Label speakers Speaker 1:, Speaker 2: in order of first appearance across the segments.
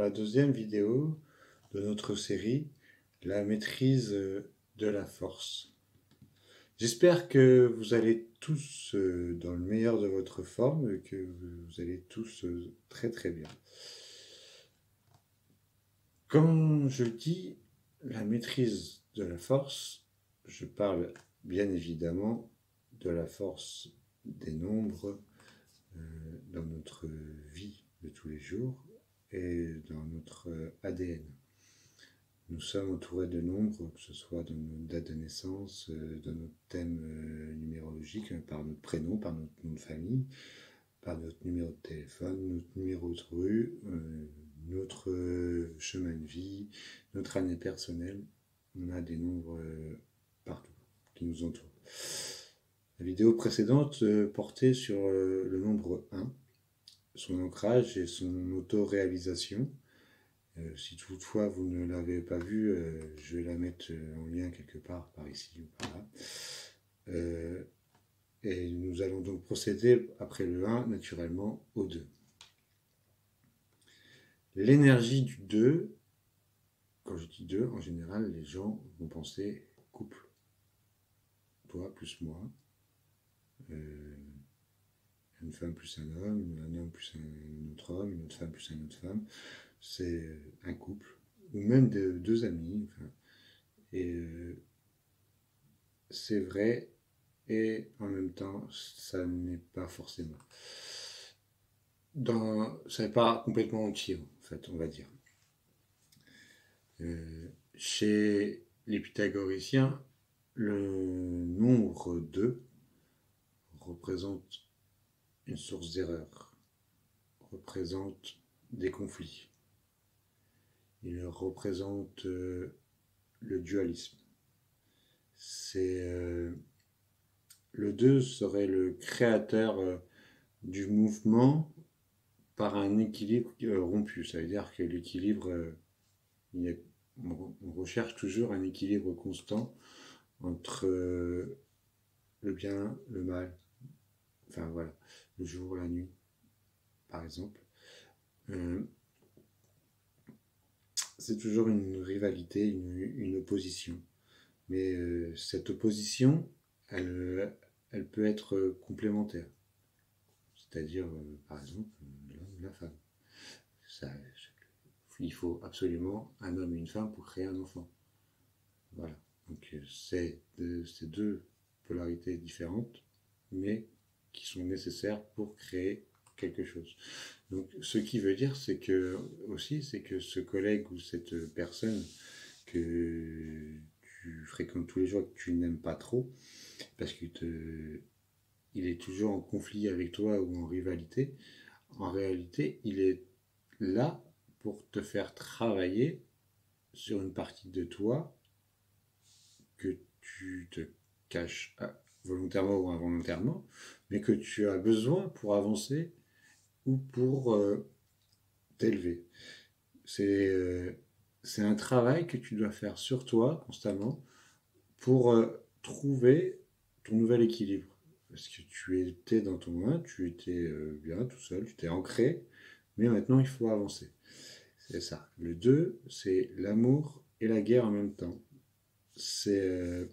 Speaker 1: la deuxième vidéo de notre série La maîtrise de la force. J'espère que vous allez tous dans le meilleur de votre forme et que vous allez tous très très bien. Comme je dis, la maîtrise de la force, je parle bien évidemment de la force des nombres dans notre vie de tous les jours et dans notre ADN. Nous sommes entourés de nombres, que ce soit dans notre date de naissance, dans notre thème numérologique, par notre prénom, par notre nom de famille, par notre numéro de téléphone, notre numéro de rue, notre chemin de vie, notre année personnelle. On a des nombres partout qui nous entourent. La vidéo précédente portait sur le nombre 1, son ancrage et son auto-réalisation. Si toutefois vous ne l'avez pas vue, je vais la mettre en lien quelque part, par ici ou par là. Et nous allons donc procéder, après le 1, naturellement, au 2. L'énergie du 2, quand je dis 2, en général, les gens vont penser couple. Toi plus moi, une femme plus un homme plus un autre homme, une autre femme plus une autre femme. C'est un couple, ou même deux amis. Enfin, et c'est vrai, et en même temps, ça n'est pas forcément. Ça n'est pas complètement entier, en fait, on va dire. Chez les pythagoriciens, le nombre 2 représente une source d'erreur, représente des conflits. Il représente le dualisme. Le 2 serait le créateur du mouvement par un équilibre rompu. Ça veut dire que l'équilibre, on recherche toujours un équilibre constant entre le bien, le mal, enfin voilà, le jour, la nuit, par exemple. C'est toujours une rivalité, une opposition. Mais cette opposition, elle peut être complémentaire. C'est-à-dire, par exemple, l'homme et la femme. Il faut absolument un homme et une femme pour créer un enfant. Voilà. Donc c'est ces deux polarités différentes, mais qui sont nécessaires pour créer quelque chose. Donc ce qui veut dire, c'est que ce collègue ou cette personne que tu fréquentes tous les jours, que tu n'aimes pas trop, parce qu'il est toujours en conflit avec toi ou en rivalité, en réalité, il est là pour te faire travailler sur une partie de toi que tu te caches volontairement ou involontairement, mais que tu as besoin pour avancer ou pour t'élever. C'est un travail que tu dois faire sur toi constamment pour trouver ton nouvel équilibre. Parce que tu étais dans ton 1, tu étais bien tout seul, tu t'es ancré, mais maintenant il faut avancer. C'est ça. Le 2, c'est l'amour et la guerre en même temps. C'est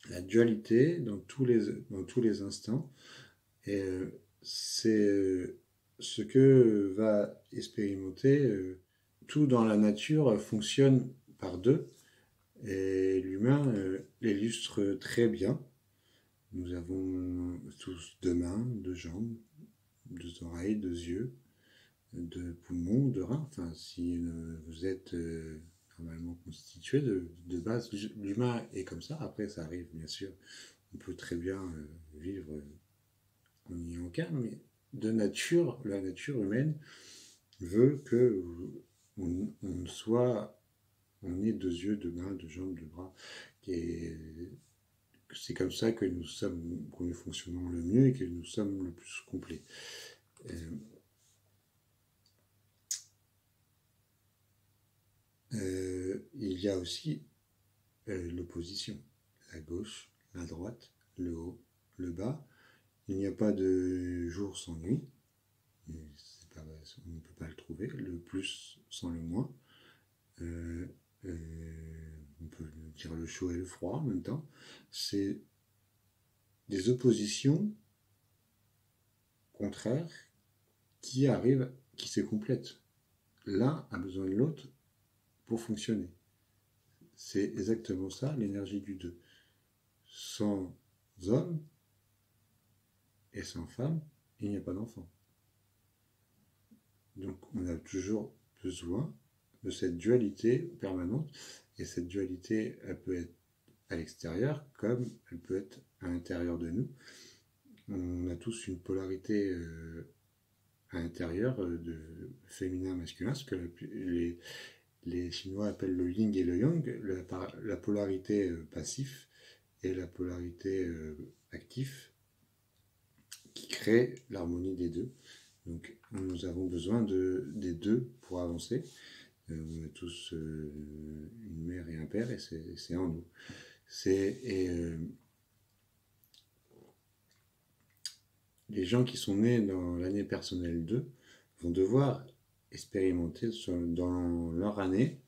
Speaker 1: la dualité dans tous les instants. Et c'est ce que va expérimenter. Tout dans la nature fonctionne par 2. Et l'humain l'illustre très bien. Nous avons tous 2 mains, 2 jambes, 2 oreilles, 2 yeux, 2 poumons, 2 reins. Enfin, si vous êtes normalement constitué de base, l'humain est comme ça. Après, ça arrive, bien sûr. On peut très bien vivre en n'y ayant aucun, mais de nature, la nature humaine veut que on ait 2 yeux, 2 mains, 2 jambes, 2 bras. Et c'est comme ça que nous fonctionnons le mieux et que nous sommes le plus complets. Il y a aussi l'opposition, la gauche, la droite, le haut, le bas. Il n'y a pas de jour sans nuit. on ne peut pas le trouver, le plus sans le moins. Euh, on peut dire le chaud et le froid en même temps. C'est des oppositions contraires qui se complètent. L'un a besoin de l'autre pour fonctionner. C'est exactement ça, l'énergie du deux. Sans homme et sans femme, il n'y a pas d'enfant. Donc on a toujours besoin de cette dualité permanente, et cette dualité, elle peut être à l'extérieur comme elle peut être à l'intérieur de nous. On a tous une polarité à l'intérieur de féminin-masculin, ce que les Chinois appellent le yin et le yang, la polarité passif et la polarité actif, qui crée l'harmonie des deux. Donc nous avons besoin des deux pour avancer. On a tous une mère et un père, et c'est en nous. Les gens qui sont nés dans l'année personnelle 2 vont devoir expérimenter dans leur année.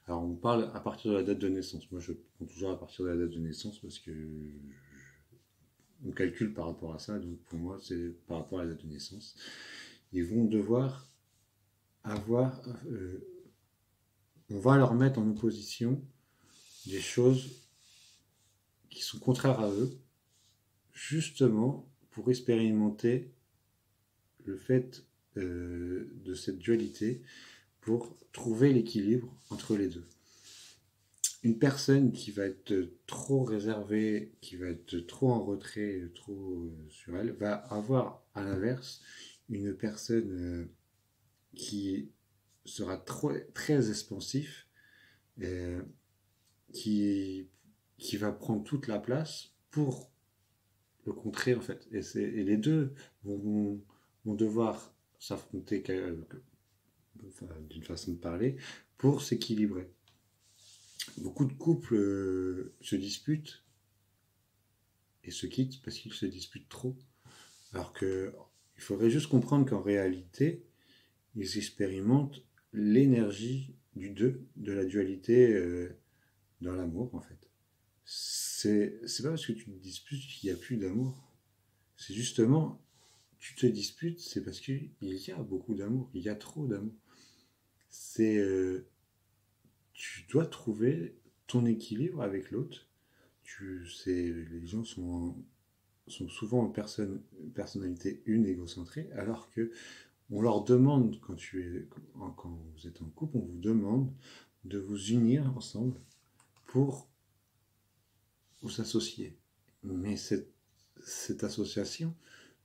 Speaker 1: Alors on parle à partir de la date de naissance. Moi je prends toujours à partir de la date de naissance parce que on calcule par rapport à ça. Donc pour moi c'est par rapport à la date de naissance. Ils vont devoir avoir... on va leur mettre en opposition des choses qui sont contraires à eux, justement pour expérimenter le fait de cette dualité, pour trouver l'équilibre entre les deux. Une personne qui va être trop réservée, qui va être trop en retrait, trop sur elle, va avoir à l'inverse une personne qui sera très expansif, qui va prendre toute la place pour le contrer en fait. Et les deux vont devoir s'affronter d'une façon de parler pour s'équilibrer. Beaucoup de couples se disputent et se quittent parce qu'ils se disputent trop. Alors que il faudrait juste comprendre qu'en réalité, ils expérimentent l'énergie du deux, de la dualité dans l'amour en fait. C'est pas parce que tu te disputes qu'il n'y a plus d'amour. C'est justement, tu te disputes, c'est parce qu'il y a beaucoup d'amour, il y a trop d'amour. Tu dois trouver ton équilibre avec l'autre. Les gens sont souvent en personnalité une égocentrée, alors que on leur demande, quand vous êtes en couple, on vous demande de vous unir ensemble pour vous associer. Mais cette association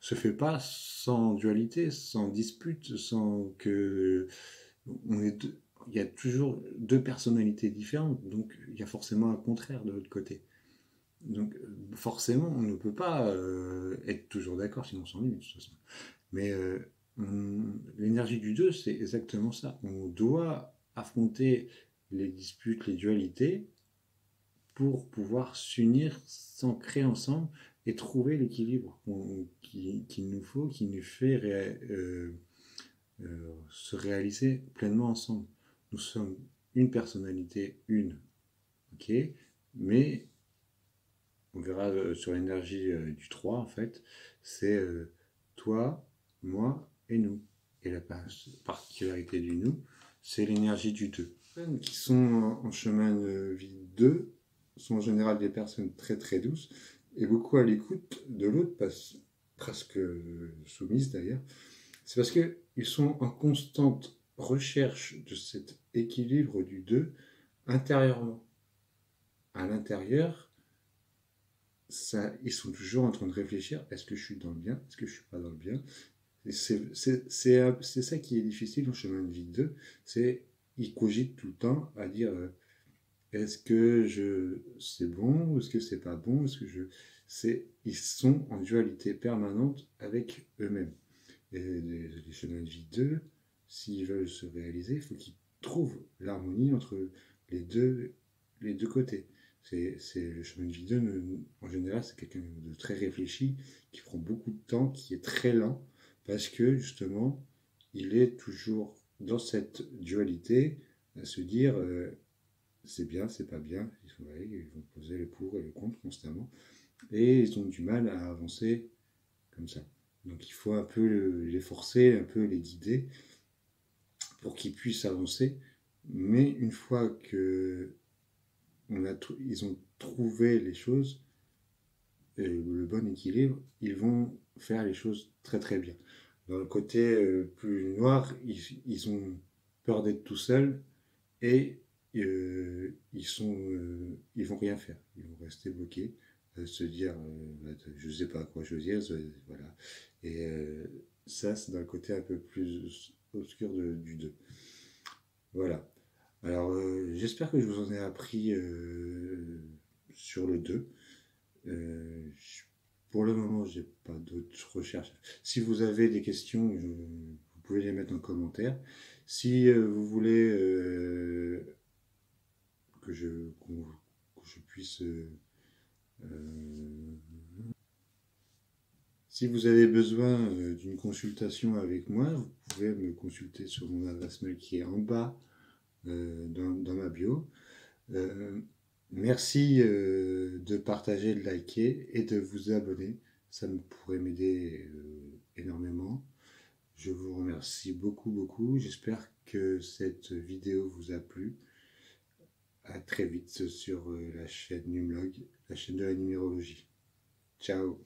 Speaker 1: se fait pas sans dualité, sans dispute, sans que il y a toujours deux personnalités différentes, donc il y a forcément un contraire de l'autre côté. Donc forcément, on ne peut pas être toujours d'accord, sinon on s'ennuie de toute façon. Mais l'énergie du deux, c'est exactement ça. On doit affronter les disputes, les dualités, pour pouvoir s'unir, s'ancrer ensemble et trouver l'équilibre qu'il nous faut, qui nous fait se réaliser pleinement ensemble. Nous sommes une personnalité, ok, mais on verra sur l'énergie du 3 en fait, c'est toi, moi et nous. Et la particularité du nous, c'est l'énergie du 2. Les personnes qui sont en chemin de vie 2 sont en général des personnes très très douces et beaucoup à l'écoute de l'autre, presque soumises d'ailleurs. C'est parce qu'ils sont en constante recherche de cet équilibre du 2 intérieurement. À l'intérieur, ils sont toujours en train de réfléchir, est-ce que je suis dans le bien, est-ce que je suis pas dans le bien. C'est ça qui est difficile en chemin de vie 2, c'est ils cogitent tout le temps à dire est-ce que c'est bon ou est-ce que c'est pas bon, ils sont en dualité permanente avec eux-mêmes. Et les chemins de vie 2, s'ils veulent se réaliser, il faut qu'ils trouvent l'harmonie entre les deux côtés. Le chemin de vie 2, en général, c'est quelqu'un de très réfléchi, qui prend beaucoup de temps, qui est très lent, parce que justement, il est toujours dans cette dualité, à se dire c'est bien, c'est pas bien. Ils vont poser le pour et le contre constamment. Et ils ont du mal à avancer comme ça. Donc il faut un peu les forcer, un peu les guider pour qu'ils puissent avancer. Mais une fois que ils ont trouvé les choses, le bon équilibre, ils vont faire les choses très très bien. Dans le côté plus noir, ils ont peur d'être tout seuls et ils vont rien faire. Ils vont rester bloqués, se dire, je sais pas quoi choisir, voilà. Et ça, c'est dans le côté un peu plus obscur du 2. Voilà. Alors, j'espère que je vous en ai appris sur le 2. Pour le moment, j'ai pas d'autres recherches. Si vous avez des questions, vous pouvez les mettre en commentaire. Si vous voulez que que je puisse... si vous avez besoin d'une consultation avec moi, vous pouvez me consulter sur mon adresse mail qui est en bas dans ma bio. Euh, Merci de partager, de liker et de vous abonner. Ça me pourrait m'aider énormément. Je vous remercie beaucoup, beaucoup. J'espère que cette vidéo vous a plu. À très vite sur la chaîne Numlog, la chaîne de la numérologie. Ciao!